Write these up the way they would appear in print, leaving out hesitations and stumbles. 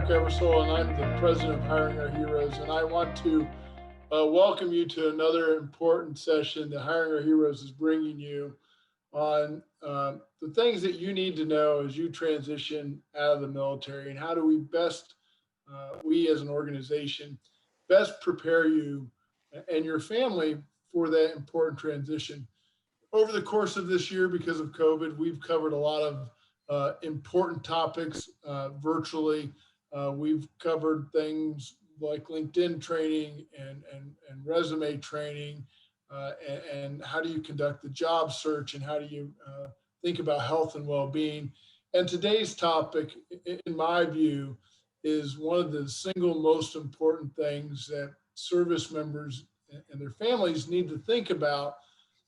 Eric Eversole, and I'm the president of Hiring Our Heroes. And I want to welcome you to another important session that Hiring Our Heroes is bringing you on the things that you need to know as you transition out of the military, and how do we best, we as an organization, best prepare you and your family for that important transition. Over the course of this year, because of COVID, we've covered a lot of important topics virtually. We've covered things like LinkedIn training and resume training, and how do you conduct the job search, and how do you think about health and well-being. And today's topic, in my view, is one of the single most important things that service members and their families need to think about,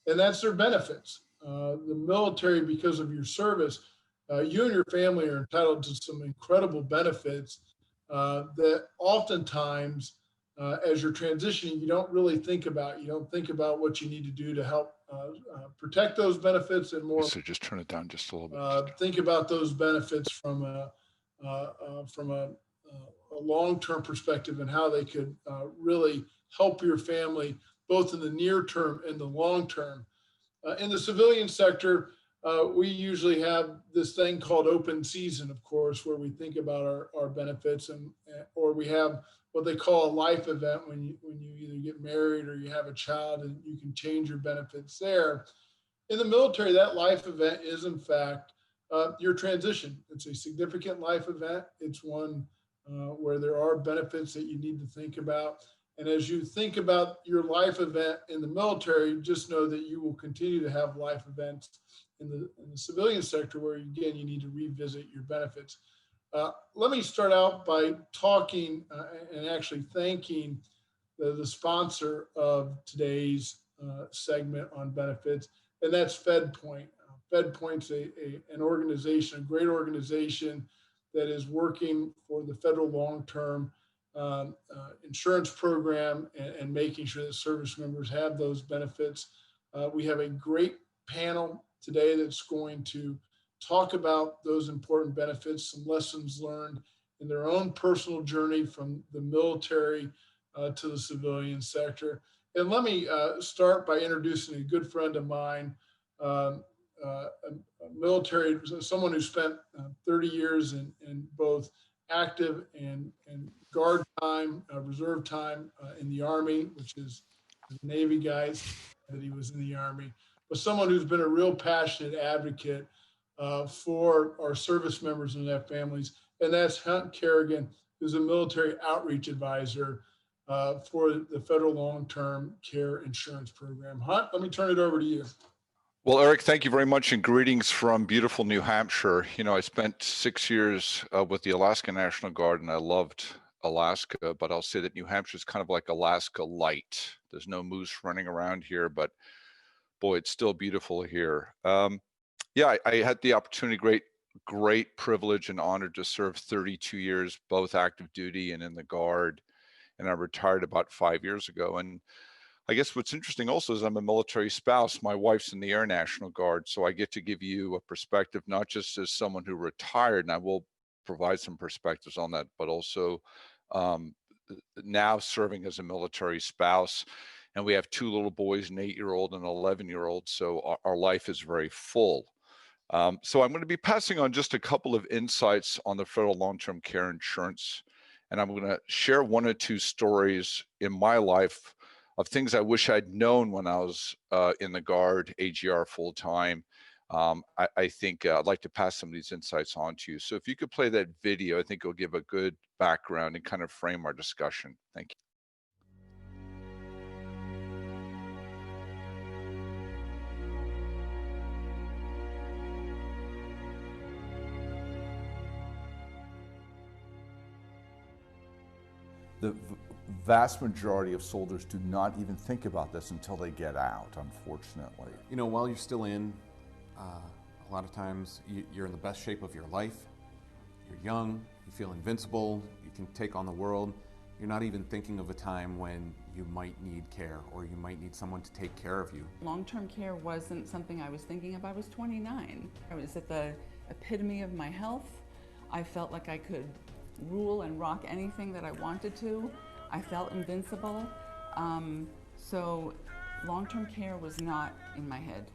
and that's their benefits. The military, because of your service, you and your family are entitled to some incredible benefits that oftentimes, as you're transitioning, you don't really think about. You don't think about what you need to do to help protect those benefits, and more. So just turn it down just a little bit. Think about those benefits from a long-term perspective, and how they could really help your family both in the near term and the long term. In the civilian sector, we usually have this thing called open season, of course, where we think about our benefits, or we have what they call a life event when you either get married or you have a child, and you can change your benefits there. In the military, that life event is, in fact, your transition. It's a significant life event. It's one where there are benefits that you need to think about. And as you think about your life event in the military, just know that you will continue to have life events in the civilian sector, where, again, you need to revisit your benefits. Let me start out by talking and actually thanking the sponsor of today's segment on benefits, and that's FedPoint. FedPoint's an organization, a great organization that is working for the federal long-term insurance program, and making sure that service members have those benefits. We have a great panel today that's going to talk about those important benefits, some lessons learned in their own personal journey from the military to the civilian sector. And let me start by introducing a good friend of mine, a military, someone who spent 30 years in both active and guard time, reserve time in the Army, which is the Navy guys, that he was in the Army, but someone who's been a real passionate advocate for our service members and their families, and that's Hunt Kerrigan, who's a military outreach advisor for the federal long-term care insurance program. Hunt, let me turn it over to you. Well, Eric, thank you very much, and greetings from beautiful New Hampshire. You know, I spent 6 years with the Alaska National Guard, and I loved Alaska, but I'll say that New Hampshire is kind of like Alaska light. There's no moose running around here, but boy, it's still beautiful here. Yeah, I had the opportunity, great privilege and honor to serve 32 years, both active duty and in the Guard, and I retired about 5 years ago. And I guess what's interesting also is I'm a military spouse. My wife's in the Air National Guard, so I get to give you a perspective, not just as someone who retired, and I will provide some perspectives on that, but also now serving as a military spouse. And we have two little boys, an 8-year-old and an 11-year-old, so our life is very full. So I'm going to be passing on just a couple of insights on the federal long-term care insurance, and I'm going to share one or two stories in my life of things I wish I'd known when I was in the Guard, AGR full-time. I think I'd like to pass some of these insights on to you. So if you could play that video, I think it'll give a good background and kind of frame our discussion. Thank you. The vast majority of soldiers do not even think about this until they get out, unfortunately. You know, while you're still in, a lot of times you're in the best shape of your life. You're young, you feel invincible, you can take on the world. You're not even thinking of a time when you might need care or you might need someone to take care of you. Long-term care wasn't something I was thinking of. I was 29. I was at the epitome of my health. I felt like I could rule and rock anything that I wanted to. I felt invincible. So long-term care was not in my head.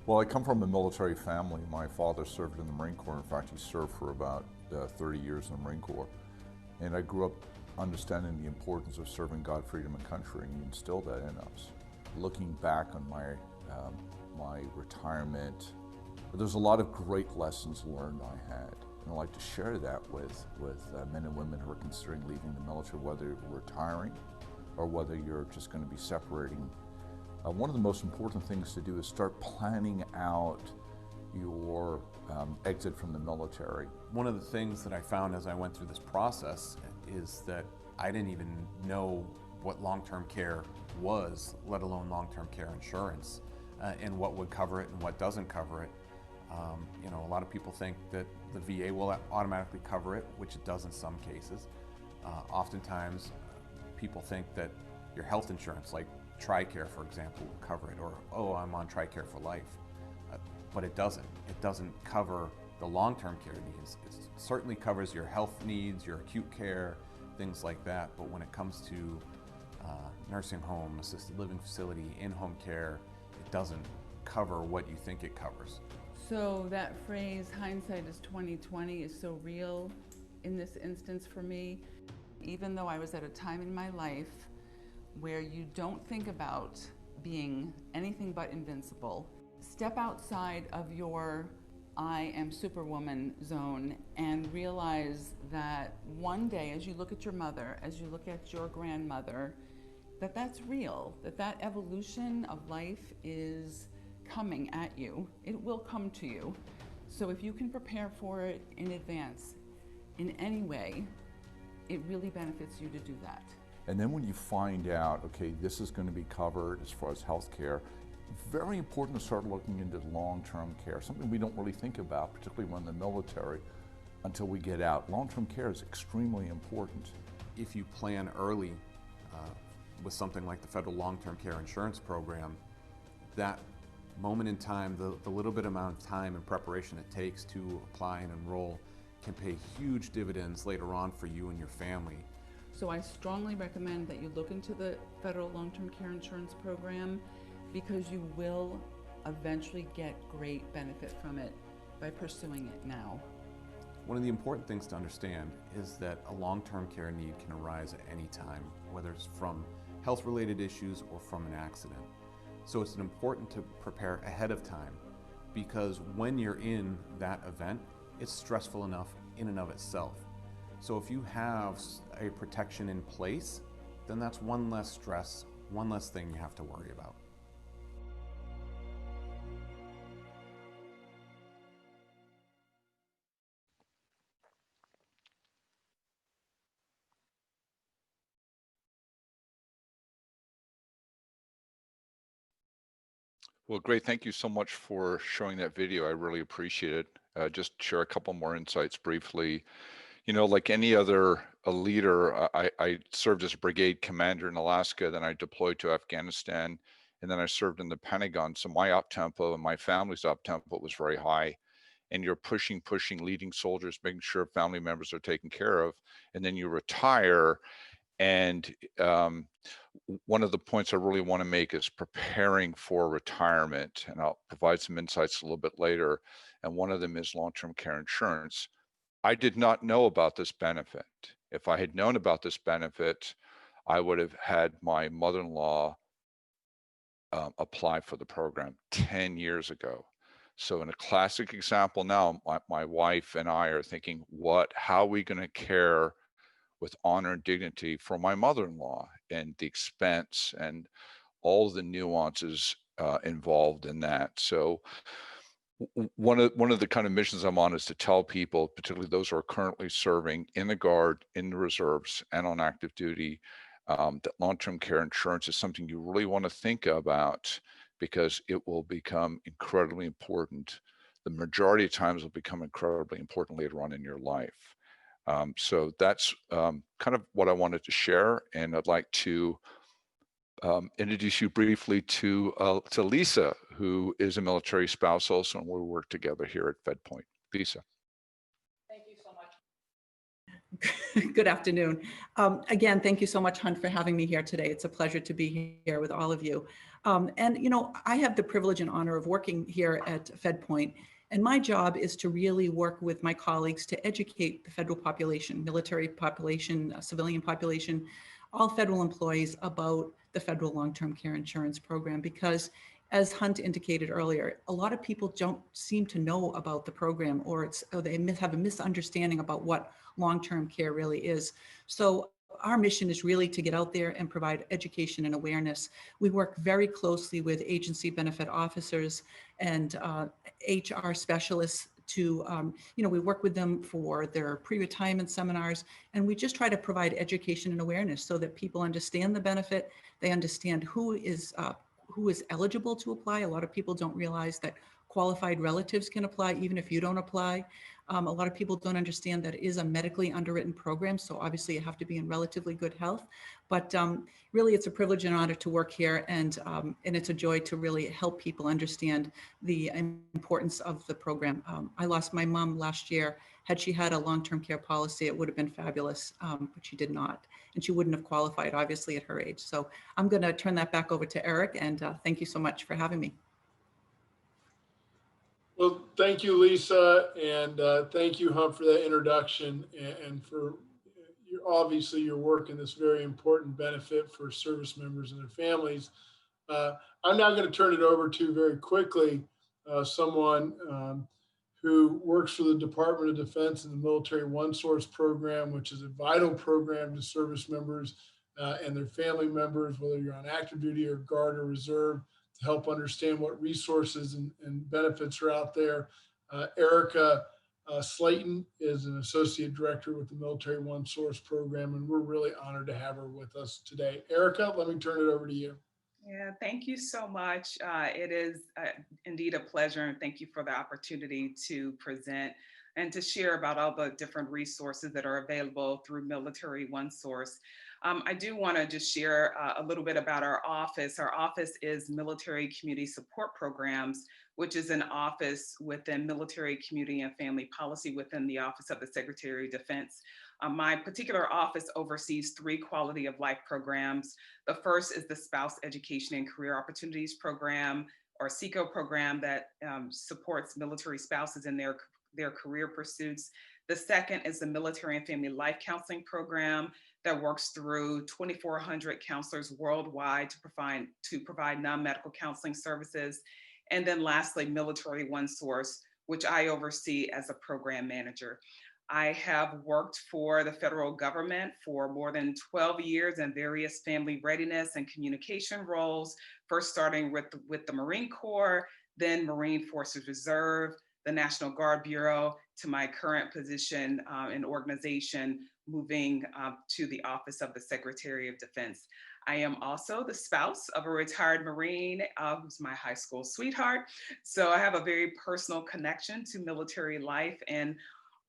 Well, I come from a military family. My father served in the Marine Corps. In fact, he served for about 30 years in the Marine Corps. And I grew up understanding the importance of serving God, freedom, and country, and he instilled that in us. Looking back on my retirement, there's a lot of great lessons learned I had. And I'd like to share that with men and women who are considering leaving the military, whether you're retiring or whether you're just going to be separating. One of the most important things to do is start planning out your exit from the military. One of the things that I found as I went through this process is that I didn't even know what long-term care was, let alone long-term care insurance, and what would cover it and what doesn't cover it. You know, a lot of people think that the VA will automatically cover it, which it does in some cases. Oftentimes, people think that your health insurance, like TRICARE, for example, will cover it, or, oh, I'm on TRICARE for life. But it doesn't. It doesn't cover the long-term care needs. It certainly covers your health needs, your acute care, things like that. But when it comes to nursing home, assisted living facility, in-home care, it doesn't cover what you think it covers. So that phrase, hindsight is 20/20, is so real in this instance for me. Even though I was at a time in my life where you don't think about being anything but invincible, step outside of your I am superwoman zone and realize that one day, as you look at your mother, as you look at your grandmother, that's real, that evolution of life is coming at you. It will come to you. So if you can prepare for it in advance in any way, it really benefits you to do that. And then when you find out, okay, this is going to be covered as far as health care, very important to start looking into long-term care, something we don't really think about, particularly when in the military, until we get out. Long-term care is extremely important. If you plan early with something like the Federal Long-Term Care Insurance Program, that moment in time, the little bit amount of time and preparation it takes to apply and enroll can pay huge dividends later on for you and your family. So I strongly recommend that you look into the Federal Long-Term Care Insurance Program, because you will eventually get great benefit from it by pursuing it now. One of the important things to understand is that a long-term care need can arise at any time, whether it's from health-related issues or from an accident. So it's important to prepare ahead of time, because when you're in that event, it's stressful enough in and of itself. So if you have a protection in place, then that's one less stress, one less thing you have to worry about. Well, great. Thank you so much for showing that video. I really appreciate it. Just share a couple more insights briefly. You know, like any other leader, I served as a brigade commander in Alaska, then I deployed to Afghanistan, and then I served in the Pentagon. So my op tempo and my family's op tempo was very high. And you're pushing, leading soldiers, making sure family members are taken care of. And then you retire. And one of the points I really want to make is preparing for retirement. And I'll provide some insights a little bit later. And one of them is long-term care insurance. I did not know about this benefit. If I had known about this benefit, I would have had my mother-in-law apply for the program 10 years ago. So in a classic example now, my wife and I are thinking, how are we going to care with honor and dignity for my mother-in-law, and the expense and all the nuances involved in that. So one of the kind of missions I'm on is to tell people, particularly those who are currently serving in the Guard, in the reserves, and on active duty, that long-term care insurance is something you really want to think about, because it will become incredibly important. The majority of times will become incredibly important later on in your life. So that's kind of what I wanted to share, and I'd like to introduce you briefly to Lisa, who is a military spouse also, and we work together here at FedPoint. Lisa. Thank you so much. Good afternoon. Again, thank you so much, Hunt, for having me here today. It's a pleasure to be here with all of you. And, you know, I have the privilege and honor of working here at FedPoint, and my job is to really work with my colleagues to educate the federal population, military population, civilian population, all federal employees about the federal long-term care insurance program, because as Hunt indicated earlier, a lot of people don't seem to know about the program, or they have a misunderstanding about what long-term care really is. So our mission is really to get out there and provide education and awareness. We work very closely with agency benefit officers and HR specialists to, you know, we work with them for their pre-retirement seminars, and we just try to provide education and awareness so that people understand the benefit, they understand who is eligible to apply. A lot of people don't realize that qualified relatives can apply even if you don't apply. A lot of people don't understand that it is a medically underwritten program, so obviously you have to be in relatively good health. But really, it's a privilege and honor to work here, and it's a joy to really help people understand the importance of the program. I lost my mom last year. Had she had a long-term care policy, it would have been fabulous, but she did not, and she wouldn't have qualified, obviously, at her age. So I'm going to turn that back over to Eric, and thank you so much for having me. Well, thank you, Lisa, and thank you, Hunt, for that introduction and for obviously your work in this very important benefit for service members and their families. I'm now going to turn it over to very quickly someone who works for the Department of Defense and the Military OneSource program, which is a vital program to service members and their family members, whether you're on active duty or Guard or Reserve, to help understand what resources and benefits are out there. Erica Slayton is an associate director with the Military OneSource program, and we're really honored to have her with us today. Erica, let me turn it over to you. Yeah, thank you so much. It is indeed a pleasure, and thank you for the opportunity to present and to share about all the different resources that are available through Military OneSource. I do want to just share a little bit about our office. Our office is Military Community Support Programs, which is an office within Military Community and Family Policy within the Office of the Secretary of Defense. My particular office oversees 3 quality of life programs. The first is the Spouse Education and Career Opportunities Program, or SECO program, that supports military spouses in their career pursuits. The second is the Military and Family Life Counseling Program that works through 2,400 counselors worldwide to provide non-medical counseling services. And then lastly, Military OneSource, which I oversee as a program manager. I have worked for the federal government for more than 12 years in various family readiness and communication roles, first starting with the Marine Corps, then Marine Forces Reserve, the National Guard Bureau, to my current position in organization, moving to the Office of the Secretary of Defense. I am also the spouse of a retired Marine who's my high school sweetheart. So I have a very personal connection to military life and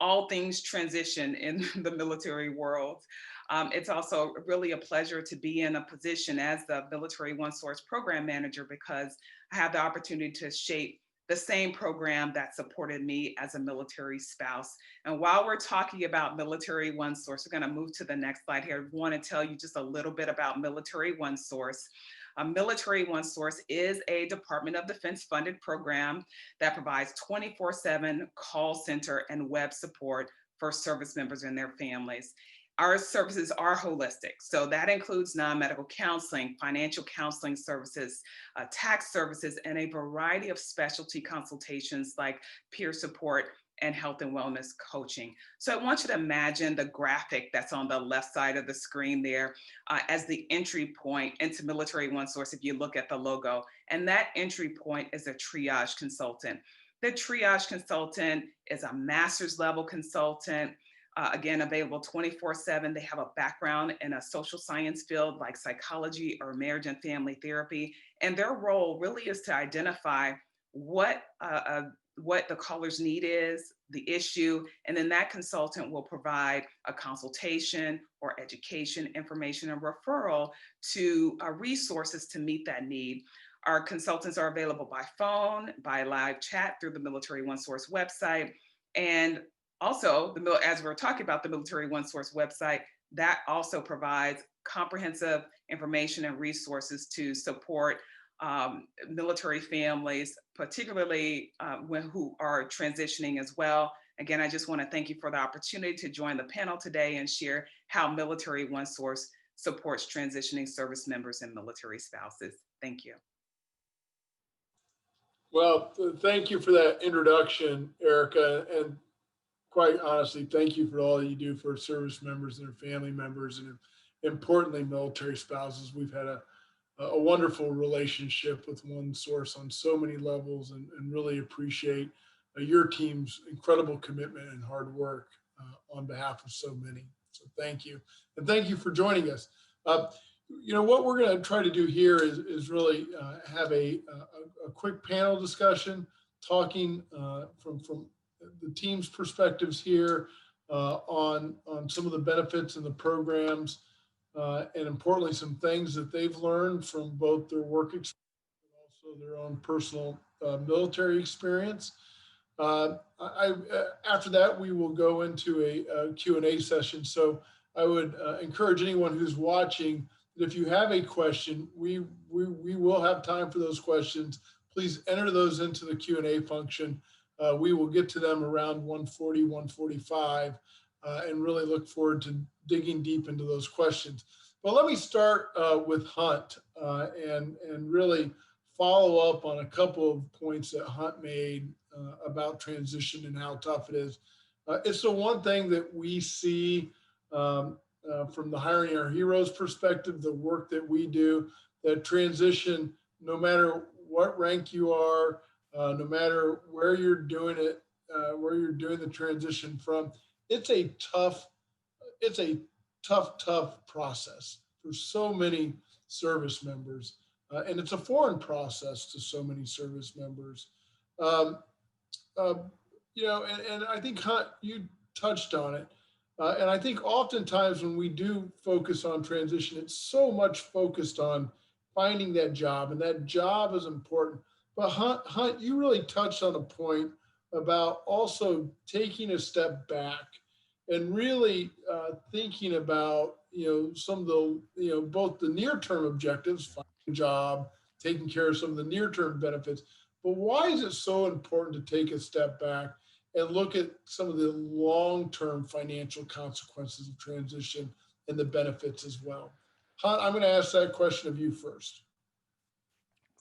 all things transition in the military world. It's also really a pleasure to be in a position as the Military OneSource program manager, because I have the opportunity to shape the same program that supported me as a military spouse. And while we're talking about Military OneSource, we're going to move to the next slide here. I want to tell you just a little bit about Military OneSource. Military OneSource is a Department of Defense funded program that provides 24/7 call center and web support for service members and their families. Our services are holistic, so that includes non-medical counseling, financial counseling services, tax services, and a variety of specialty consultations like peer support and health and wellness coaching. So I want you to imagine the graphic that's on the left side of the screen there as the entry point into Military OneSource if you look at the logo. And that entry point is a triage consultant. The triage consultant is a master's level consultant, again, available 24/7. They have a background in a social science field like psychology or marriage and family therapy. And their role really is to identify what the caller's need is, the issue, and then that consultant will provide a consultation or education, information, and referral to resources to meet that need. Our consultants are available by phone, by live chat through the Military OneSource website, And also, as we're talking about the Military One Source website, that also provides comprehensive information and resources to support military families, particularly who are transitioning as well. Again, I just want to thank you for the opportunity to join the panel today and share how Military One Source supports transitioning service members and military spouses. Thank you. Well, thank you for that introduction, Erica. And quite honestly, thank you for all you do for service members and their family members, and importantly, military spouses. We've had a wonderful relationship with One Source on so many levels, and really appreciate your team's incredible commitment and hard work on behalf of so many. So thank you. And thank you for joining us. You know, what we're going to try to do here is really have a quick panel discussion, talking from the team's perspectives here on some of the benefits and the programs, and importantly, some things that they've learned from both their work experience and also their own personal military experience. After that, we will go into a Q&A session. So I would encourage anyone who's watching that if you have a question, we will have time for those questions. Please enter those into the Q&A function. We will get to them around 1:40, 1:45, and really look forward to digging deep into those questions. But let me start with Hunt and really follow up on a couple of points that Hunt made about transition and how tough it is. It's the one thing that we see from the Hiring Our Heroes perspective, the work that we do, that transition, no matter what rank you are, no matter where you're doing it, where you're doing the transition from, it's a tough process for so many service members. And it's a foreign process to so many service members. You know, and I think Hunt, you touched on it. And I think oftentimes when we do focus on transition, it's so much focused on finding that job, and that job is important. But Hunt, you really touched on a point about also taking a step back and really thinking about, you know, some of the, you know, both the near-term objectives, finding a job, taking care of some of the near-term benefits. But why is it so important to take a step back and look at some of the long-term financial consequences of transition and the benefits as well? Hunt, I'm going to ask that question of you first.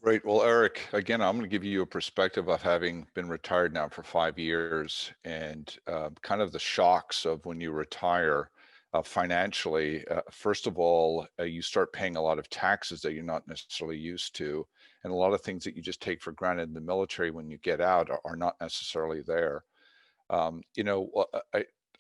Great. Well, Eric, again, I'm going to give you a perspective of having been retired now for 5 years, and kind of the shocks of when you retire financially. First of all, you start paying a lot of taxes that you're not necessarily used to, and a lot of things that you just take for granted in the military when you get out are not necessarily there. You know,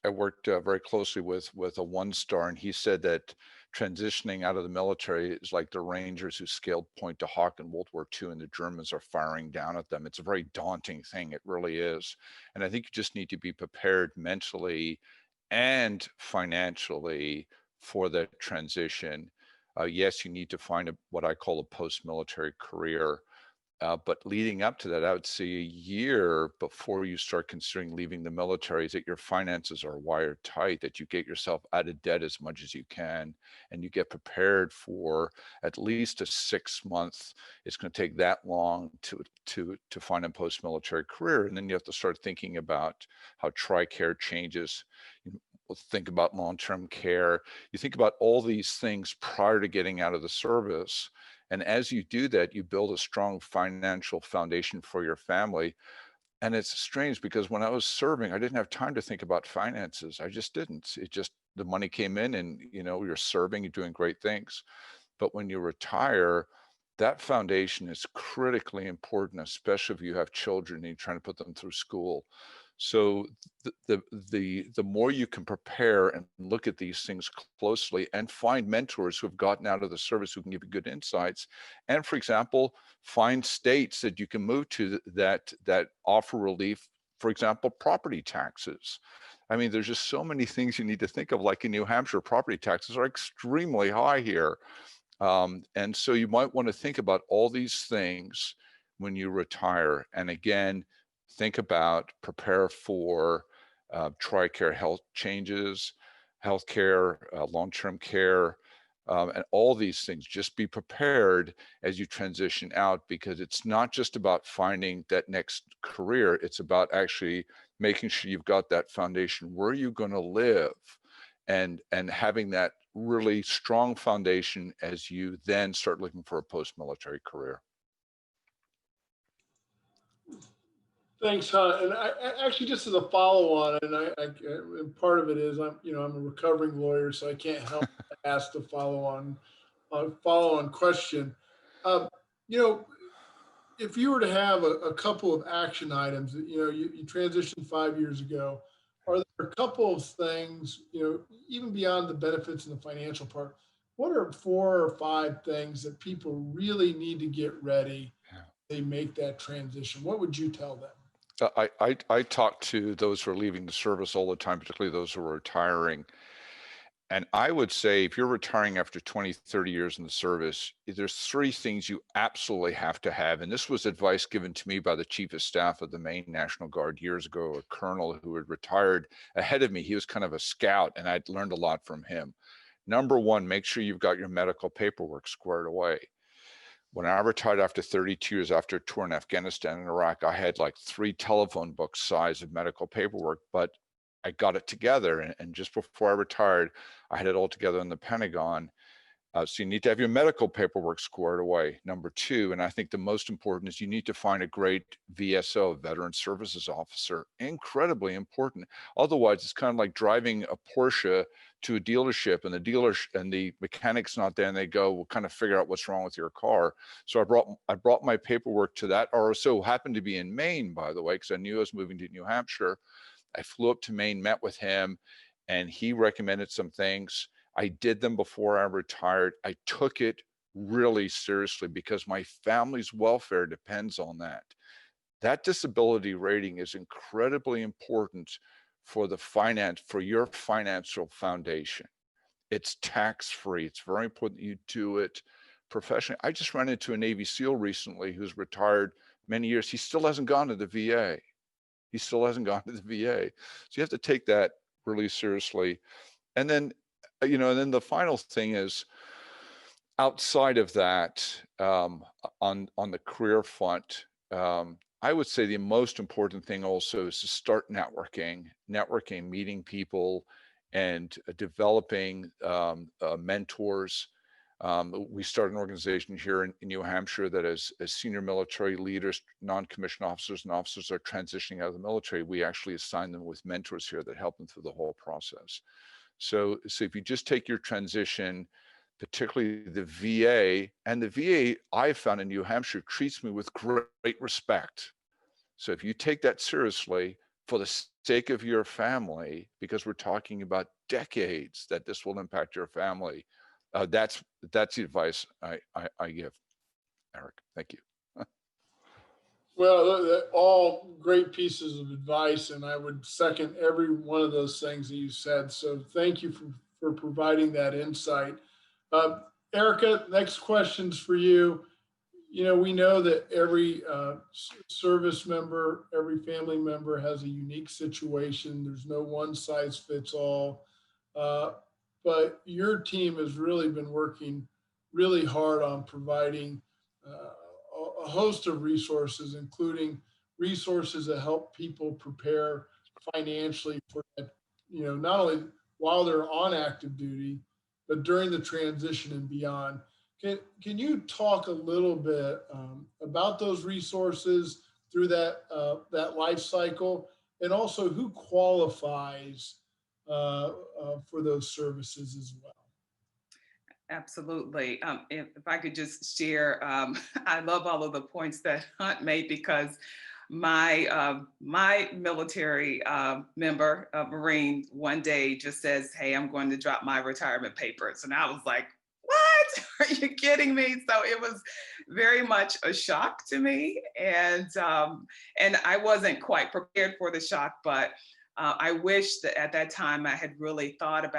I worked very closely with a one-star, and he said that transitioning out of the military is like the Rangers who scaled Point du Hoc in World War II and the Germans are firing down at them. It's a very daunting thing. It really is. And I think you just need to be prepared mentally and financially for that transition. Yes, you need to find what I call a post-military career. But leading up to that, I would say a year before you start considering leaving the military, is that your finances are wired tight, that you get yourself out of debt as much as you can, and you get prepared for at least a 6 month. It's going to take that long to find a post-military career, and then you have to start thinking about how TRICARE changes. Think about long-term care. You think about all these things prior to getting out of the service. And as you do that, you build a strong financial foundation for your family. And it's strange because when I was serving, I didn't have time to think about finances. I just didn't. It just, the money came in and, you know, you're serving, you're doing great things. But when you retire, that foundation is critically important, especially if you have children and you're trying to put them through school. So the more you can prepare and look at these things closely and find mentors who have gotten out of the service who can give you good insights, and for example, find states that you can move to that offer relief, for example, property taxes. I mean, there's just so many things you need to think of. Like in New Hampshire, property taxes are extremely high here. And so you might want to think about all these things when you retire. And again, think about, prepare for TRICARE health changes, healthcare, long-term care, and all these things. Just be prepared as you transition out, because it's not just about finding that next career. It's about actually making sure you've got that foundation. Where are you going to live? And having that really strong foundation as you then start looking for a post-military career. Thanks, Hunt. And actually, just as a follow-on, and part of it is I'm a recovering lawyer, so I can't help but ask the follow-on question. Um, you know, if you were to have a couple of action items, you transitioned 5 years ago, are there a couple of things, even beyond the benefits and the financial part, what are 4 or 5 things that people really need to get ready? They make that transition? What would you tell them? I talk to those who are leaving the service all the time, particularly those who are retiring. And I would say if you're retiring after 20, 30 years in the service, there's 3 things you absolutely have to have. And this was advice given to me by the Chief of Staff of the Maine National Guard years ago, a colonel who had retired ahead of me. He was kind of a scout, and I'd learned a lot from him. Number 1, make sure you've got your medical paperwork squared away. When I retired after 32 years after a tour in Afghanistan and Iraq, I had like 3 telephone book size of medical paperwork, but I got it together. And just before I retired, I had it all together in the Pentagon. So you need to have your medical paperwork squared away. Number 2, and I think the most important, is you need to find a great VSO, Veteran Services Officer. Incredibly important. Otherwise, it's kind of like driving a Porsche to a dealership, and the dealer and the mechanic's not there, and they go, we'll kind of figure out what's wrong with your car. So I brought my paperwork to that RSO, happened to be in Maine, by the way, because I knew I was moving to New Hampshire. I flew up to Maine, met with him, and he recommended some things. I did them before I retired. I took it really seriously because my family's welfare depends on that. That disability rating is incredibly important for your financial foundation. It's tax-free. It's very important that you do it professionally. I just ran into a Navy SEAL recently who's retired many years. He still hasn't gone to the VA. He still hasn't gone to the VA. So you have to take that really seriously. And then, and then the final thing is, outside of that, on the career front, I would say the most important thing also is to start networking, meeting people, and developing mentors. We started an organization here in New Hampshire that as senior military leaders, non-commissioned officers, and officers are transitioning out of the military, we actually assign them with mentors here that help them through the whole process. So if you just take your transition, particularly the VA, and the VA I found in New Hampshire treats me with great respect. So if you take that seriously for the sake of your family, because we're talking about decades that this will impact your family, that's the advice I give. Eric, thank you. Well, all great pieces of advice, and I would second every one of those things that you said. So thank you for providing that insight. Erica, next question's for you. We know that every service member, every family member has a unique situation. There's no one size fits all. But your team has really been working really hard on providing a host of resources, including resources that help people prepare financially for that, not only while they're on active duty, but during the transition and beyond. Can you talk a little bit about those resources through that life cycle, and also who qualifies for those services as well? Absolutely. If I could just share, I love all of the points that Hunt made, because my military member, Marine, one day just says, "Hey, I'm going to drop my retirement papers," and I was like, "What? Are you kidding me?" So it was very much a shock to me, and I wasn't quite prepared for the shock, but I wish that at that time I had really thought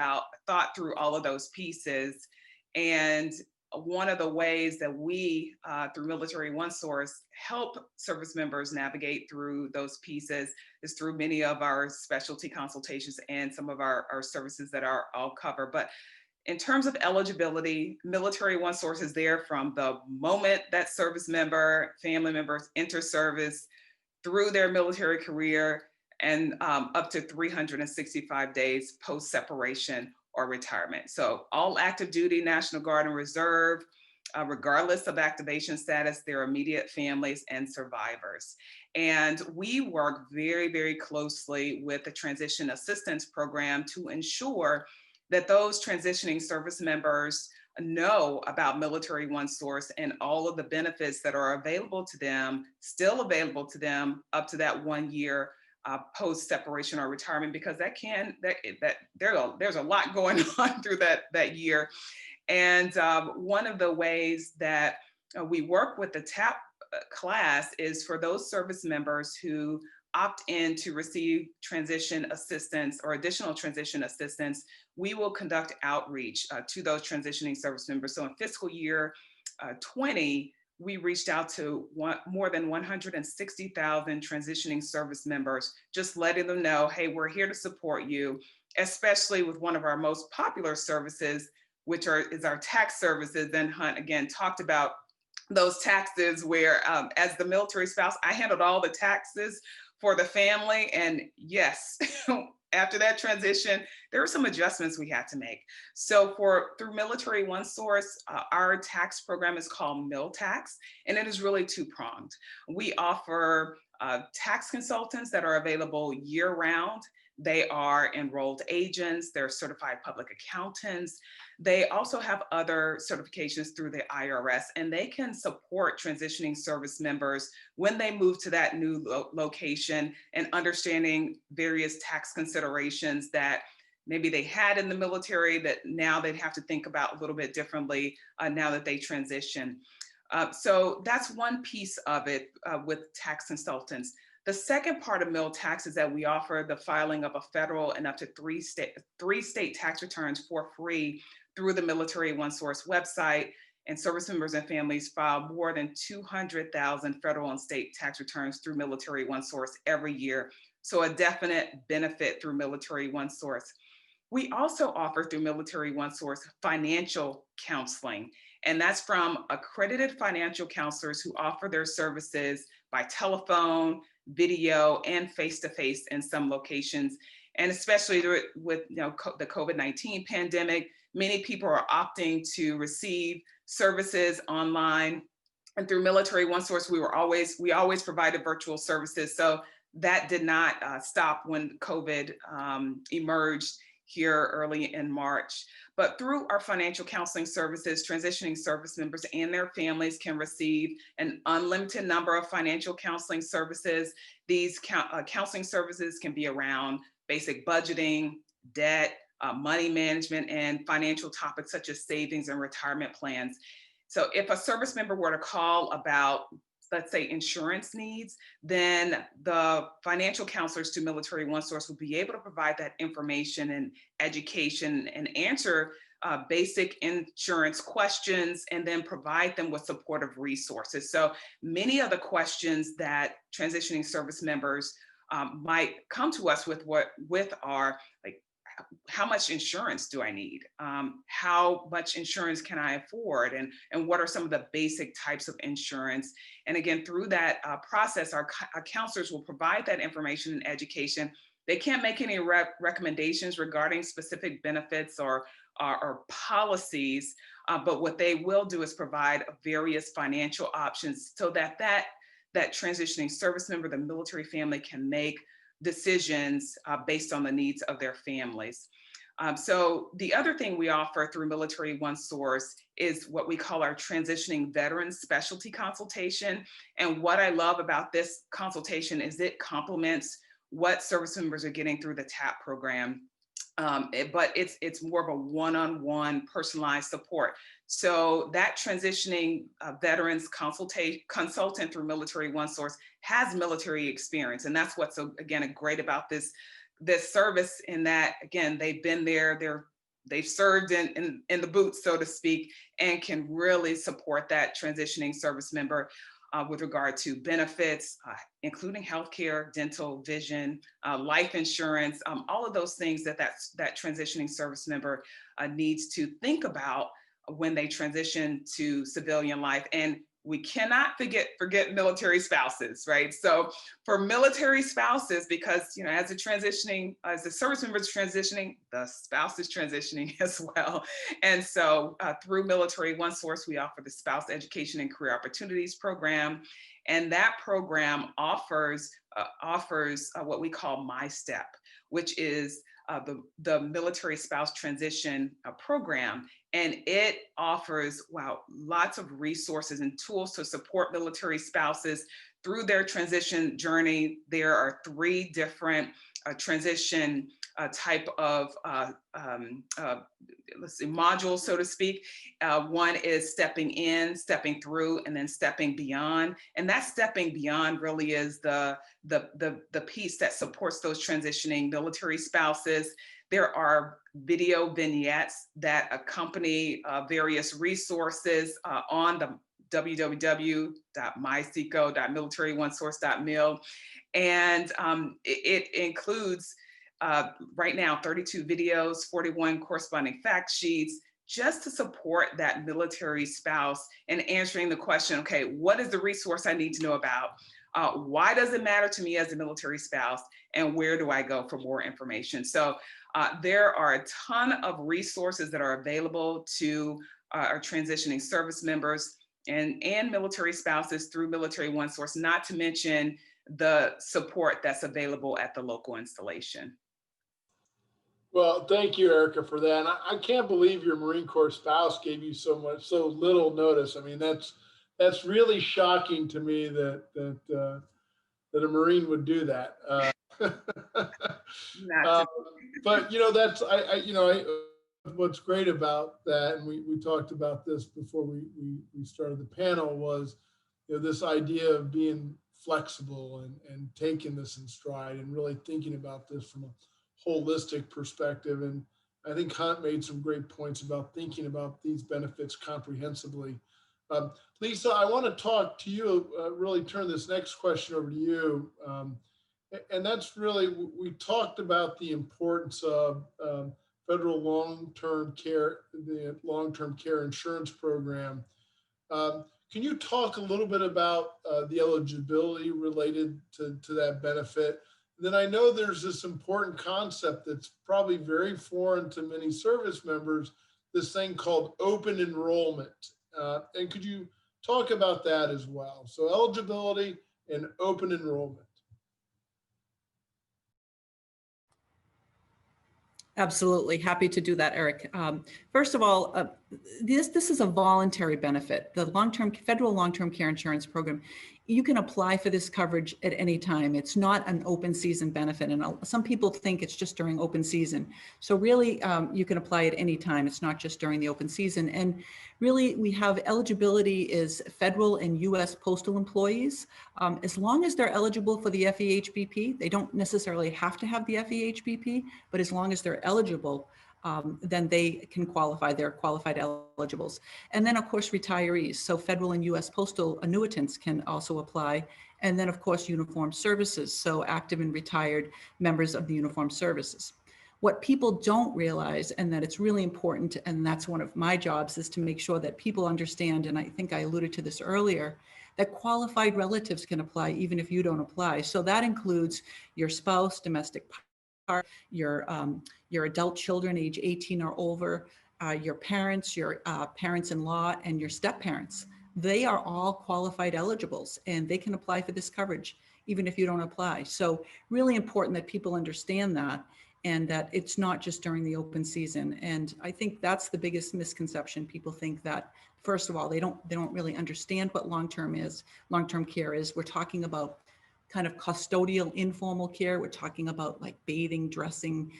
through all of those pieces. And one of the ways that we, through Military OneSource, help service members navigate through those pieces is through many of our specialty consultations and some of our services that I'll cover. But in terms of eligibility, Military OneSource is there from the moment that service member, family members enter service through their military career and up to 365 days post-separation or retirement. So all active duty, National Guard and Reserve, regardless of activation status, their immediate families and survivors. And we work very, very closely with the Transition Assistance Program to ensure that those transitioning service members know about Military OneSource and all of the benefits that are available to them, still available to them up to that 1 year post-separation or retirement, because there's a lot going on through that year. And one of the ways that we work with the TAP class is for those service members who opt in to receive transition assistance or additional transition assistance, we will conduct outreach to those transitioning service members. So in fiscal year 20, we reached out to more than 160,000 transitioning service members, just letting them know, hey, we're here to support you, especially with one of our most popular services, which is our tax services. And Hunt, again, talked about those taxes where as the military spouse, I handled all the taxes for the family. And yes, after that transition, there were some adjustments we had to make. So through Military OneSource, our tax program is called MilTax, and it is really two-pronged. We offer tax consultants that are available year-round. They are enrolled agents, they're certified public accountants. They also have other certifications through the IRS, and they can support transitioning service members when they move to that new location and understanding various tax considerations that maybe they had in the military that now they'd have to think about a little bit differently now that they transition. So that's one piece of it with tax consultants. The second part of MilTax is that we offer the filing of a federal and up to three state tax returns for free through the Military OneSource website, and service members and families file more than 200,000 federal and state tax returns through Military OneSource every year. So a definite benefit through Military OneSource. We also offer through Military OneSource financial counseling, and that's from accredited financial counselors who offer their services by telephone, video, and face-to-face in some locations. And especially with the COVID-19 pandemic, many people are opting to receive services online. And through Military OneSource, we always provided virtual services. So that did not stop when COVID emerged here early in March. But through our financial counseling services, transitioning service members and their families can receive an unlimited number of financial counseling services. These counseling services can be around basic budgeting, debt, money management, and financial topics such as savings and retirement plans. So if a service member were to call about, let's say, insurance needs, then the financial counselors to Military OneSource will be able to provide that information and education and answer basic insurance questions, and then provide them with supportive resources. So many of the questions that transitioning service members might come to us with are like, how much insurance do I need? How much insurance can I afford? And what are some of the basic types of insurance? And again, through that process, our counselors will provide that information and education. They can't make any recommendations regarding specific benefits or policies, but what they will do is provide various financial options so that transitioning service member, the military family, can make decisions based on the needs of their families. So the other thing we offer through Military OneSource is what we call our Transitioning Veterans Specialty Consultation. And what I love about this consultation is it complements what service members are getting through the TAP program. But it's more of a one-on-one personalized support. So that transitioning veterans consultant through Military OneSource has military experience. And that's what's, again, great about this service, in that, again, they've been there, they're they've served in the boots, so to speak, and can really support that transitioning service member with regard to benefits, including healthcare, dental, vision, life insurance, all of those things that transitioning service member needs to think about when they transition to civilian life. And we cannot forget military spouses, right? So for military spouses, because as the service member is transitioning, the spouse is transitioning as well. And so through Military OneSource, we offer the Spouse Education and Career Opportunities Program, and that program offers what we call MyStep, which is the military spouse transition program. And it offers, lots of resources and tools to support military spouses through their transition journey. There are 3 different transition type of modules, so to speak. One is stepping in, stepping through, and then stepping beyond. And that stepping beyond really is the piece that supports those transitioning military spouses. There are video vignettes that accompany various resources on the www.myseco.militaryonesource.mil. And it includes right now 32 videos, 41 corresponding fact sheets, just to support that military spouse and answering the question, okay, what is the resource I need to know about? Why does it matter to me as a military spouse? And where do I go for more information? So there are a ton of resources that are available to our transitioning service members and military spouses through Military OneSource, not to mention the support that's available at the local installation. Well, thank you, Erica, for that. And I can't believe your Marine Corps spouse gave you so little notice. I mean, that's really shocking to me that a Marine would do that. But that's what's great about that, and we talked about this before we started the panel, was this idea of being flexible and taking this in stride and really thinking about this from a holistic perspective. And I think Hunt made some great points about thinking about these benefits comprehensively. Lisa, I want to talk to you, really turn this next question over to you. And that's really, we talked about the importance of federal long-term care, the long-term care insurance program. Can you talk a little bit about the eligibility related to that benefit? Then I know there's this important concept that's probably very foreign to many service members, this thing called open enrollment. And could you talk about that as well? So eligibility and open enrollment. Absolutely. Happy to do that, Eric. First of all, this is a voluntary benefit. The federal long-term care insurance program, you can apply for this coverage at any time. It's not an open season benefit. And some people think it's just during open season. So really, you can apply at any time. It's not just during the open season. And really, we have eligibility is federal and US postal employees. As long as they're eligible for the FEHBP, they don't necessarily have to have the FEHBP, but as long as they're eligible, then they can qualify. They're qualified eligibles. And then, of course, retirees. So federal and US postal annuitants can also apply. And then, of course, uniformed services. So active and retired members of the uniformed services. What people don't realize, and that it's really important, and that's one of my jobs, is to make sure that people understand, and I think I alluded to this earlier, that qualified relatives can apply even if you don't apply. So that includes your spouse, domestic partner, your adult children age 18 or over, your parents, your parents-in-law, and your step-parents. They are all qualified eligibles, and they can apply for this coverage even if you don't apply. So really important that people understand that, and that it's not just during the open season. And I think that's the biggest misconception. People think that, first of all, they don't really understand what long-term care is. We're talking about kind of custodial informal care. We're talking about like bathing, dressing,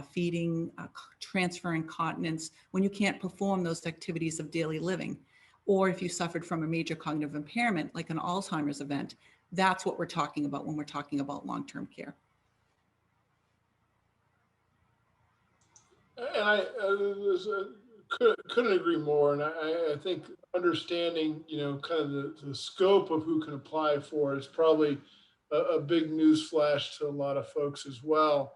feeding, transferring continence, when you can't perform those activities of daily living. Or if you suffered from a major cognitive impairment, like an Alzheimer's event, that's what we're talking about when we're talking about long-term care. And couldn't agree more. And I think understanding, kind of the scope of who can apply for is probably a big news flash to a lot of folks as well.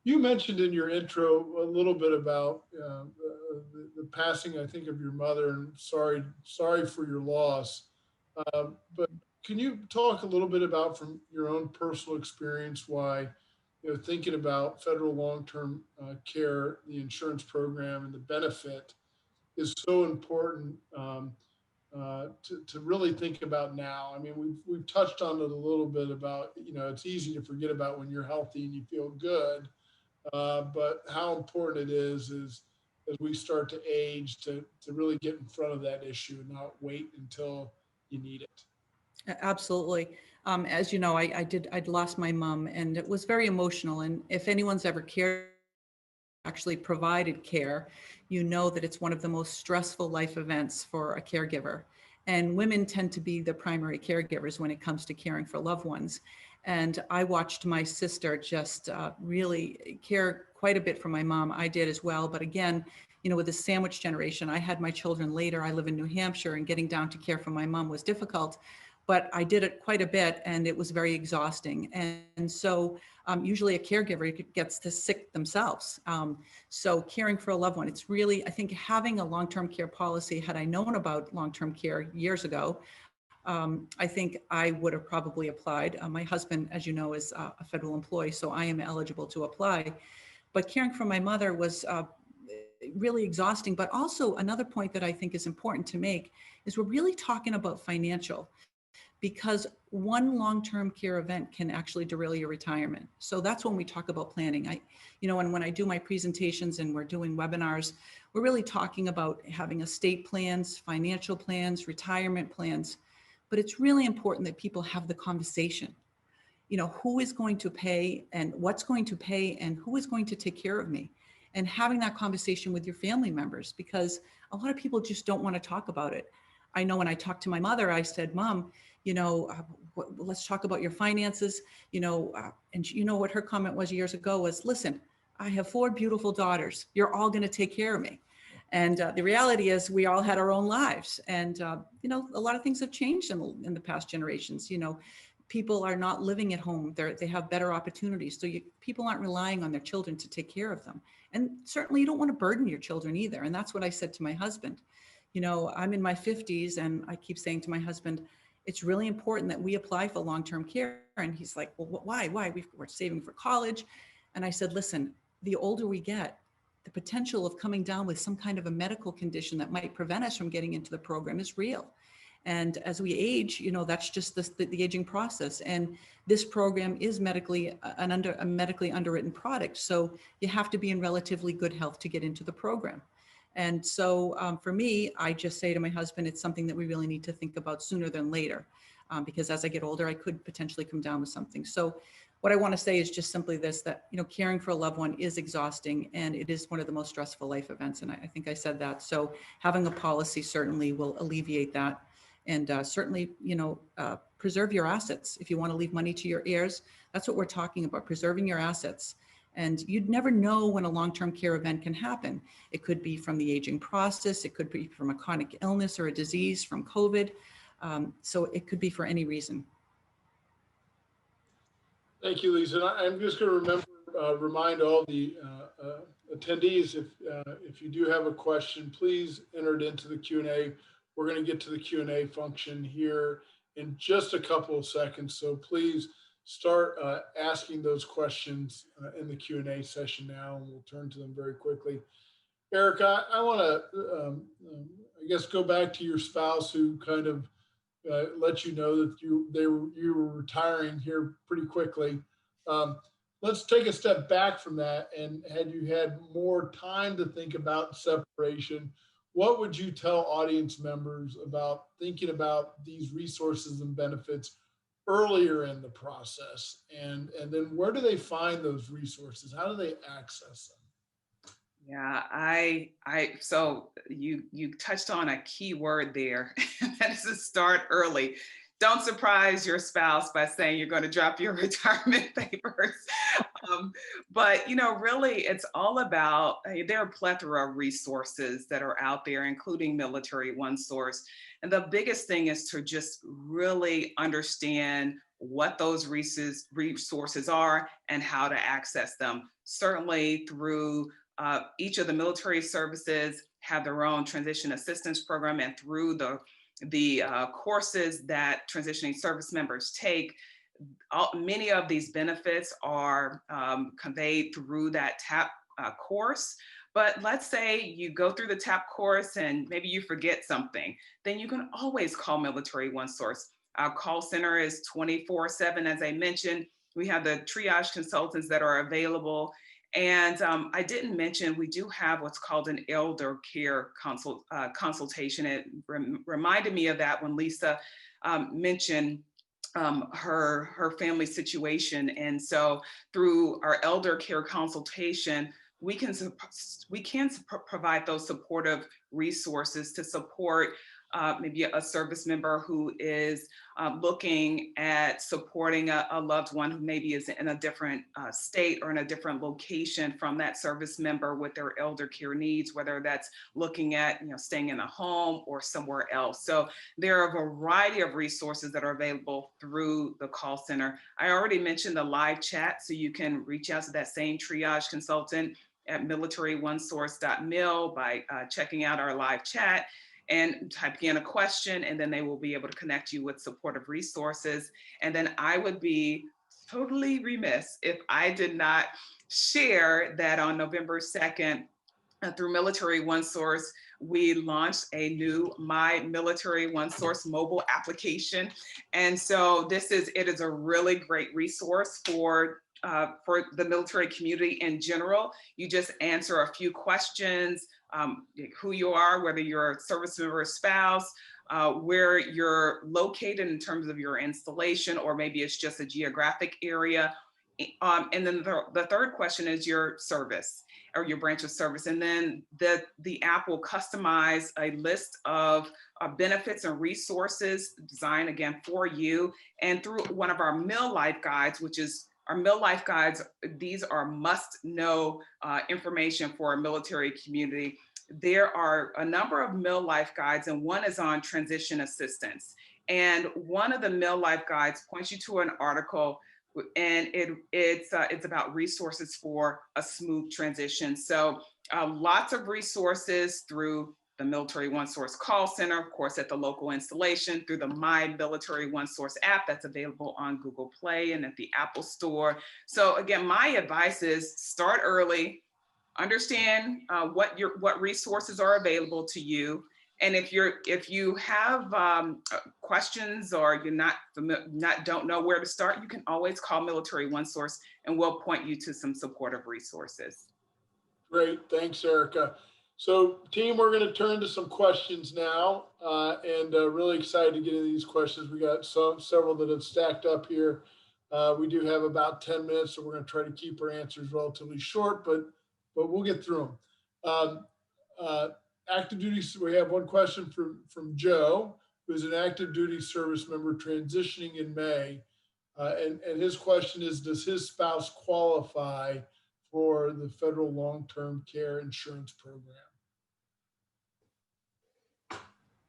You mentioned in your intro a little bit about the passing, I think, of your mother, and sorry for your loss. But can you talk a little bit about, from your own personal experience, why, thinking about federal long-term care, the insurance program, and the benefit is so important to really think about now? I mean, we've touched on it a little bit about, it's easy to forget about when you're healthy and you feel good, but how important it is as we start to age to really get in front of that issue and not wait until you need it. Absolutely. As you know, I'd lost my mom, and it was very emotional. And if anyone's ever cared, actually provided care, you know that it's one of the most stressful life events for a caregiver. And women tend to be the primary caregivers when it comes to caring for loved ones. And I watched my sister just really care quite a bit for my mom. I did as well. But again, with the sandwich generation, I had my children later. I live in New Hampshire, and getting down to care for my mom was difficult. But I did it quite a bit, and it was very exhausting. And so usually a caregiver gets to sick themselves. So caring for a loved one, it's really, I think, having a long-term care policy. Had I known about long-term care years ago, I think I would have probably applied. My husband, as you know, is a federal employee, so I am eligible to apply. But caring for my mother was really exhausting. But also another point that I think is important to make is we're really talking about financial, because one long-term care event can actually derail your retirement. So that's when we talk about planning. And when I do my presentations and we're doing webinars, we're really talking about having estate plans, financial plans, retirement plans. But it's really important that people have the conversation. Who is going to pay and what's going to pay and who is going to take care of me? And having that conversation with your family members, because a lot of people just don't want to talk about it. I know when I talked to my mother, I said, Mom, let's talk about your finances, and what her comment was years ago was, listen, I have 4 beautiful daughters. You're all going to take care of me. And the reality is we all had our own lives. And, a lot of things have changed in the past generations. People are not living at home. They have better opportunities. So people aren't relying on their children to take care of them. And certainly you don't want to burden your children either. And that's what I said to my husband. I'm in my 50s, and I keep saying to my husband, it's really important that we apply for long-term care. And he's like, well, why? We're saving for college. And I said, listen, the older we get, the potential of coming down with some kind of a medical condition that might prevent us from getting into the program is real. And as we age, that's just the aging process. And this program is medically a medically underwritten product. So you have to be in relatively good health to get into the program. And so for me, I just say to my husband, it's something that we really need to think about sooner than later, because as I get older, I could potentially come down with something. So what I want to say is just simply this, that, caring for a loved one is exhausting, and it is one of the most stressful life events. And I think I said that. So having a policy certainly will alleviate that. And certainly, preserve your assets. If you want to leave money to your heirs, that's what we're talking about, preserving your assets. And you'd never know when a long-term care event can happen. It could be from the aging process. It could be from a chronic illness or a disease, from COVID. So it could be for any reason. Thank you, Lisa. And I'm just going to remind all the attendees, if you do have a question, please enter it into the Q&A. We're going to get to the Q&A function here in just a couple of seconds. So please start asking those questions in the Q&A session now, and we'll turn to them very quickly. Eric, I want to, I guess, go back to your spouse, who kind of let you know that you were retiring here pretty quickly. Let's take a step back from that. And had you had more time to think about separation, what would you tell audience members about thinking about these resources and benefits earlier in the process? And then where do they find those resources? How do they access them? Yeah, so you touched on a key word there. That is to start early. don't surprise your spouse by saying you're going to drop your retirement papers. But, really, it's all about, there are a plethora of resources that are out there, including Military OneSource. And the biggest thing is to just really understand what those resources are and how to access them. Certainly through each of the military services have their own transition assistance program, and through the courses that transitioning service members take, many of these benefits are conveyed through that TAP course. But let's say you go through the TAP course and maybe you forget something, then you can always call Military OneSource. Our call center is 24/7, as I mentioned. We have the triage consultants that are available. And I didn't mention, we do have what's called an elder care consultation. It reminded me of that when Lisa mentioned her family situation. And so through our elder care consultation, we can provide those supportive resources to support maybe a service member who is looking at supporting a loved one who maybe is in a different state or in a different location from that service member with their elder care needs, whether that's looking at staying in a home or somewhere else. So there are a variety of resources that are available through the call center. I already mentioned the live chat, so you can reach out to that same triage consultant at militaryonesource.mil by checking out our live chat and typing in a question, and then they will be able to connect you with supportive resources. And then I would be totally remiss if I did not share that on November 2nd, through Military OneSource, we launched a new My Military OneSource mobile application. And so it is a really great resource for the military community in general. You just answer a few questions, who you are, whether you're a service member or spouse, where you're located in terms of your installation, or maybe it's just a geographic area. And then the third question is your service or your branch of service. And then the app will customize a list of benefits and resources designed again for you. And through one of our Mil Life Guides, which is our Mil Life Guides, these are must-know information for our military community. There are a number of Mil Life Guides, and one is on transition assistance. And one of the Mil Life Guides points you to an article, and it's about resources for a smooth transition. So lots of resources through the Military OneSource call center, of course, at the local installation, through the My Military OneSource app that's available on Google Play and at the Apple Store. So again, my advice is start early, understand what resources are available to you. And if you have questions or you're don't know where to start, you can always call Military OneSource and we'll point you to some supportive resources. Great, thanks, Erica. So team, we're going to turn to some questions now, and really excited to get into these questions. We got several that have stacked up here. We do have about 10 minutes, so we're going to try to keep our answers relatively short, but we'll get through them. Active duty, we have one question from Joe, who's an active duty service member transitioning in May. And his question is, does his spouse qualify for the federal long-term care insurance program?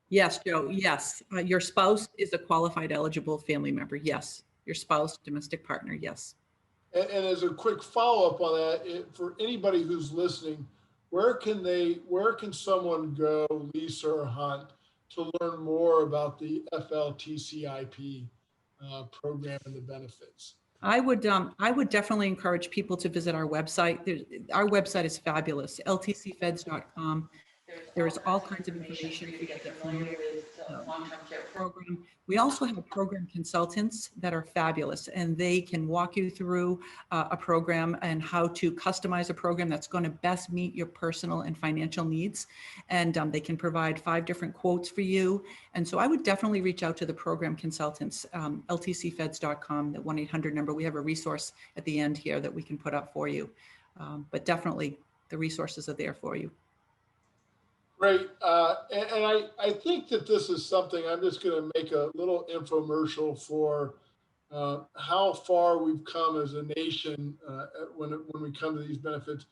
Yes, Joe, yes. Your spouse is a qualified eligible family member. Yes. Your spouse, domestic partner, yes. And as a quick follow-up on that, for anybody who's listening, where can someone go, Lisa or Hunt, to learn more about the FLTCIP program and the benefits? I would definitely encourage people to visit our website. Our website is fabulous, ltcfeds.com. There is all kinds of information for you to get familiar with the long-term care program. We also have program consultants that are fabulous, and they can walk you through a program and how to customize a program that's going to best meet your personal and financial needs. And they can provide 5 different quotes for you. And so I would definitely reach out to the program consultants, ltcfeds.com, the 1-800 number. We have a resource at the end here that we can put up for you. But definitely the resources are there for you. Great. And I think that this is something, I'm just going to make a little infomercial for how far we've come as a nation when we come to these benefits.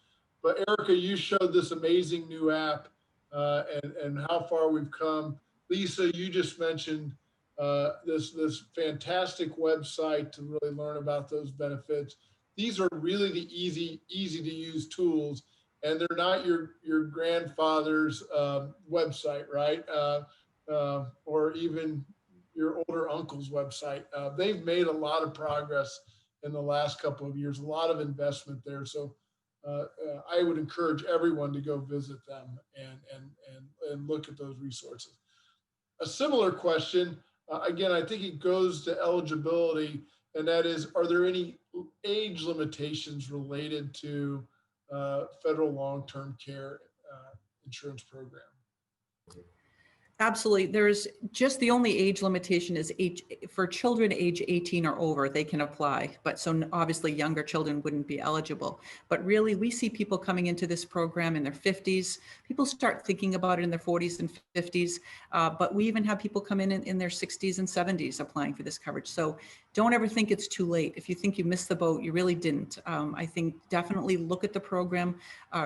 But Erica, you showed this amazing new app and how far we've come. Lisa, you just mentioned this fantastic website to really learn about those benefits. These are really the easy to use tools, and they're not your grandfather's website, right? Or even your older uncle's website. They've made a lot of progress in the last couple of years, a lot of investment there. So I would encourage everyone to go visit them and look at those resources. A similar question, again, I think it goes to eligibility, and that is, are there any age limitations related to federal long-term care insurance program? Absolutely. There's just the only age limitation is age for children age 18 or over, they can apply. But so obviously younger children wouldn't be eligible. But really, we see people coming into this program in their 50s. People start thinking about it in their 40s and 50s. But we even have people come in their 60s and 70s applying for this coverage. So don't ever think it's too late. If you think you missed the boat, you really didn't. I think definitely look at the program.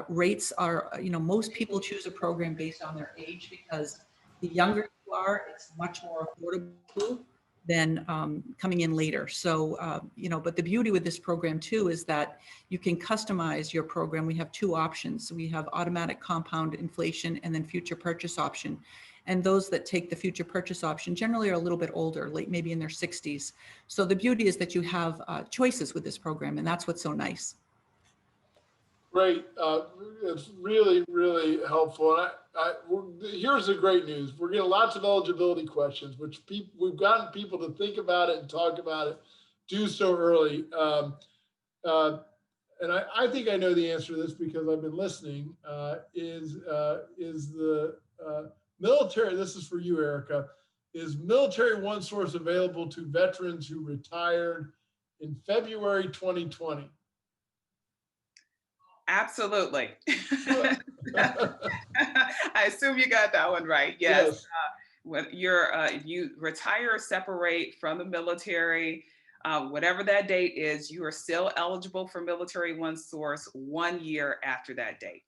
Rates are, most people choose a program based on their age because the younger you are, it's much more affordable than coming in later. So, but the beauty with this program too is that you can customize your program. We have two options. We have automatic compound inflation and then future purchase option. And those that take the future purchase option generally are a little bit older, like maybe in their 60s. So the beauty is that you have choices with this program, and that's what's so nice. Great. It's really, really helpful. And here's the great news. We're getting lots of eligibility questions, which we've gotten people to think about it and talk about it, do so early. And I think I know the answer to this because I've been listening, is the military, this is for you, Erica, is Military One Source available to veterans who retired in February 2020? Absolutely. I assume you got that one right. Yes. When if you retire or separate from the military, whatever that date is, you are still eligible for Military One Source 1 year after that date.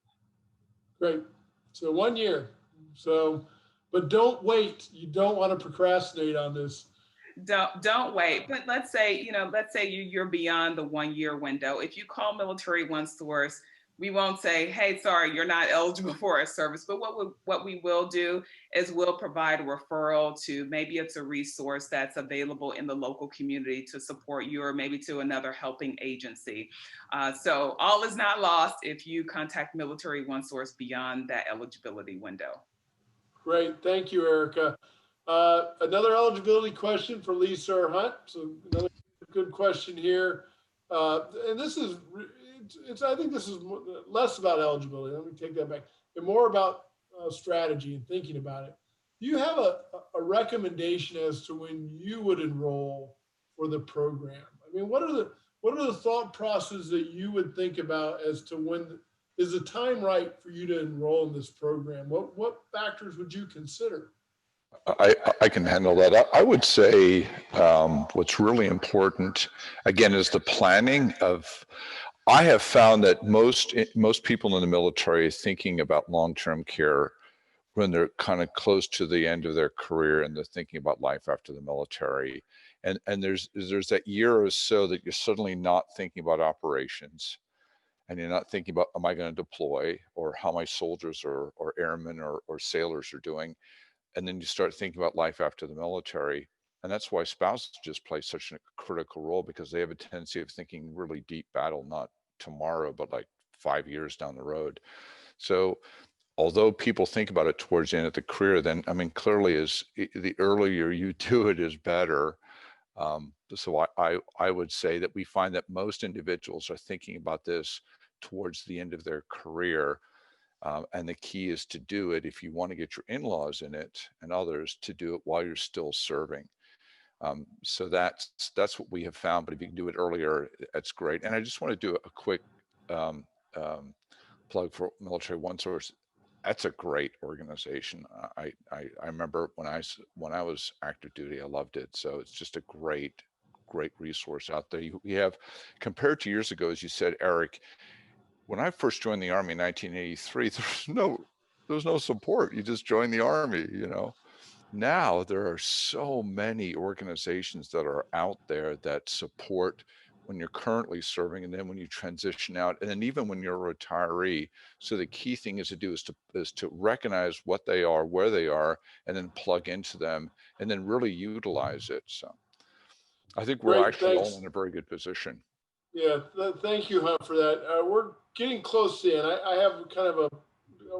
Great. So 1 year. So, but don't wait. You don't want to procrastinate on this. Don't wait. But let's say you're beyond the 1 year window. If you call Military One Source, we won't say, hey, sorry, you're not eligible for a service. But what we will do is we'll provide a referral to, maybe it's a resource that's available in the local community to support you, or maybe to another helping agency. So all is not lost if you contact Military One Source beyond that eligibility window. Great. Thank you, Erica. Another eligibility question for Lisa or Hunt. So another good question here. And this is, I think this is less about eligibility. Let me take that back. And more about strategy and thinking about it. Do you have a recommendation as to when you would enroll for the program? I mean, what are the thought processes that you would think about as to when is the time right for you to enroll in this program? What factors would you consider? I can handle that. I would say what's really important, again, is the planning of. I have found that most people in the military are thinking about long-term care when they're kind of close to the end of their career and they're thinking about life after the military. And there's that year or so that you're suddenly not thinking about operations, and you're not thinking about, am I going to deploy, or how my soldiers or airmen or sailors are doing. And then you start thinking about life after the military. And that's why spouses just play such a critical role, because they have a tendency of thinking really deep battle, not tomorrow, but like 5 years down the road. So although people think about it towards the end of the career, then, I mean, clearly the earlier you do it is better. So I would say that we find that most individuals are thinking about this towards the end of their career. And the key is to do it, if you want to get your in-laws in it and others, to do it while you're still serving. So that's what we have found. But if you can do it earlier, that's great. And I just want to do a quick plug for Military One Source. That's a great organization. I remember when I was active duty, I loved it. So it's just a great resource out there. We have, compared to years ago, as you said, Eric, when I first joined the Army in 1983, there was no support. You just joined the Army, you know. Now there are so many organizations that are out there that support when you're currently serving, and then when you transition out, and then even when you're a retiree. So the key thing is to recognize what they are, where they are, and then plug into them, and then really utilize it. So I think we're Great, actually all thanks. in a very good position. Yeah, thank you, Hunt, for that. We're getting close to the end. I have kind of a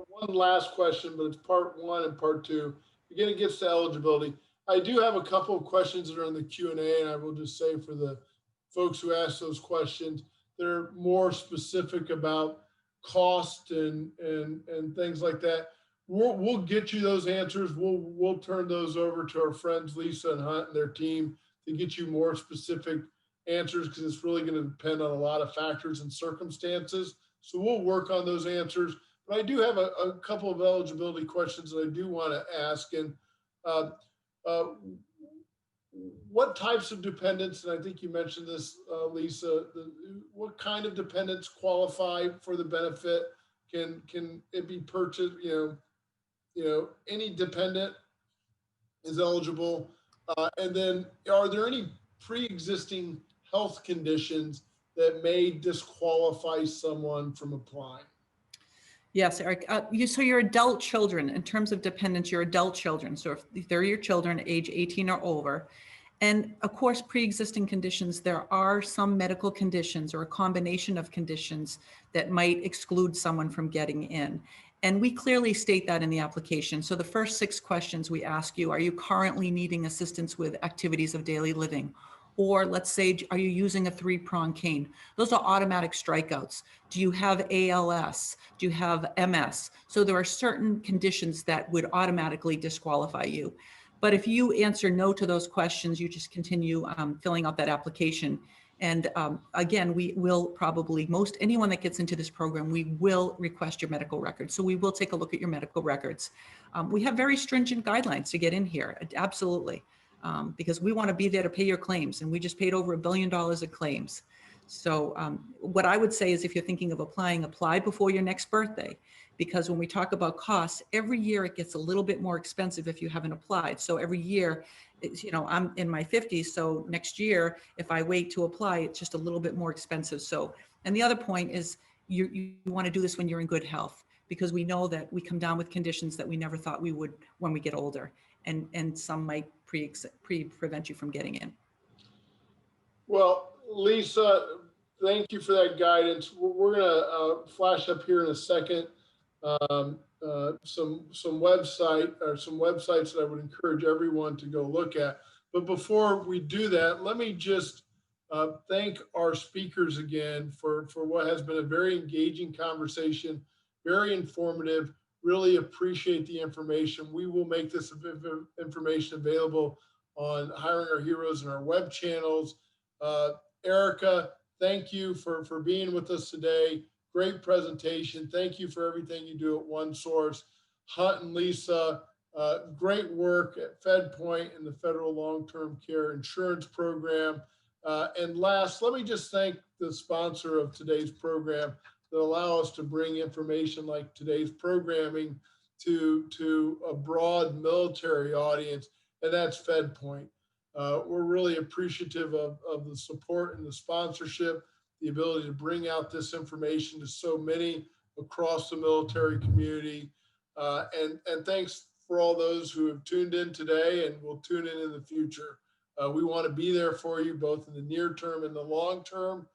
one last question, but it's part one and part two. Again, it gets to eligibility. I do have a couple of questions that are in the Q&A, and I will just say for the folks who ask those questions, they're more specific about cost and things like that. We'll get you those answers. We'll turn those over to our friends Lisa and Hunt and their team to get you more specific answers, because it's really going to depend on a lot of factors and circumstances. So we'll work on those answers. But I do have a couple of eligibility questions that I do want to ask. And what types of dependents, and I think you mentioned this, Lisa, what kind of dependents qualify for the benefit? Can it be purchased? Any dependent is eligible. And then are there any pre-existing health conditions that may disqualify someone from applying? Yes, Eric. So your adult children, in terms of dependents, your adult children. So if they're your children, age 18 or over, and of course, pre-existing conditions, there are some medical conditions or a combination of conditions that might exclude someone from getting in. And we clearly state that in the application. So the first 6 questions we ask you: are you currently needing assistance with activities of daily living? Or let's say, are you using a 3-prong cane? Those are automatic strikeouts. Do you have ALS? Do you have MS? So there are certain conditions that would automatically disqualify you. But if you answer no to those questions, you just continue filling out that application. And again, we will probably, anyone that gets into this program, we will request your medical records. So we will take a look at your medical records. We have very stringent guidelines to get in here, absolutely. Because we want to be there to pay your claims, and we just paid over $1 billion of claims. So what I would say is, if you're thinking of applying, apply before your next birthday, because when we talk about costs, every year it gets a little bit more expensive if you haven't applied. So every year, I'm in my 50s, so next year, if I wait to apply, it's just a little bit more expensive. So, and the other point is, you want to do this when you're in good health, because we know that we come down with conditions that we never thought we would when we get older. And some might prevent you from getting in. Well, Lisa, thank you for that guidance. We're going to flash up here in a second some websites that I would encourage everyone to go look at. But before we do that, let me just thank our speakers again for what has been a very engaging conversation, very informative. Really appreciate the information. We will make this information available on Hiring Our Heroes and our web channels. Erica, thank you for being with us today. Great presentation. Thank you for everything you do at OneSource. Hunt and Lisa, great work at FedPoint and the Federal Long-Term Care Insurance Program. And last, let me just thank the sponsor of today's program that allow us to bring information like today's programming to a broad military audience, and that's FedPoint. We're really appreciative of the support and the sponsorship, the ability to bring out this information to so many across the military community. And thanks for all those who have tuned in today and will tune in the future. We want to be there for you both in the near term and the long term.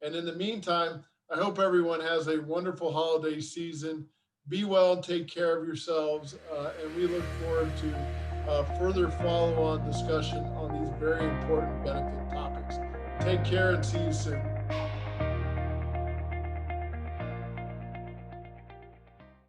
And in the meantime, I hope everyone has a wonderful holiday season. Be well and take care of yourselves. And we look forward to further follow-on discussion on these very important benefit topics. Take care and see you soon.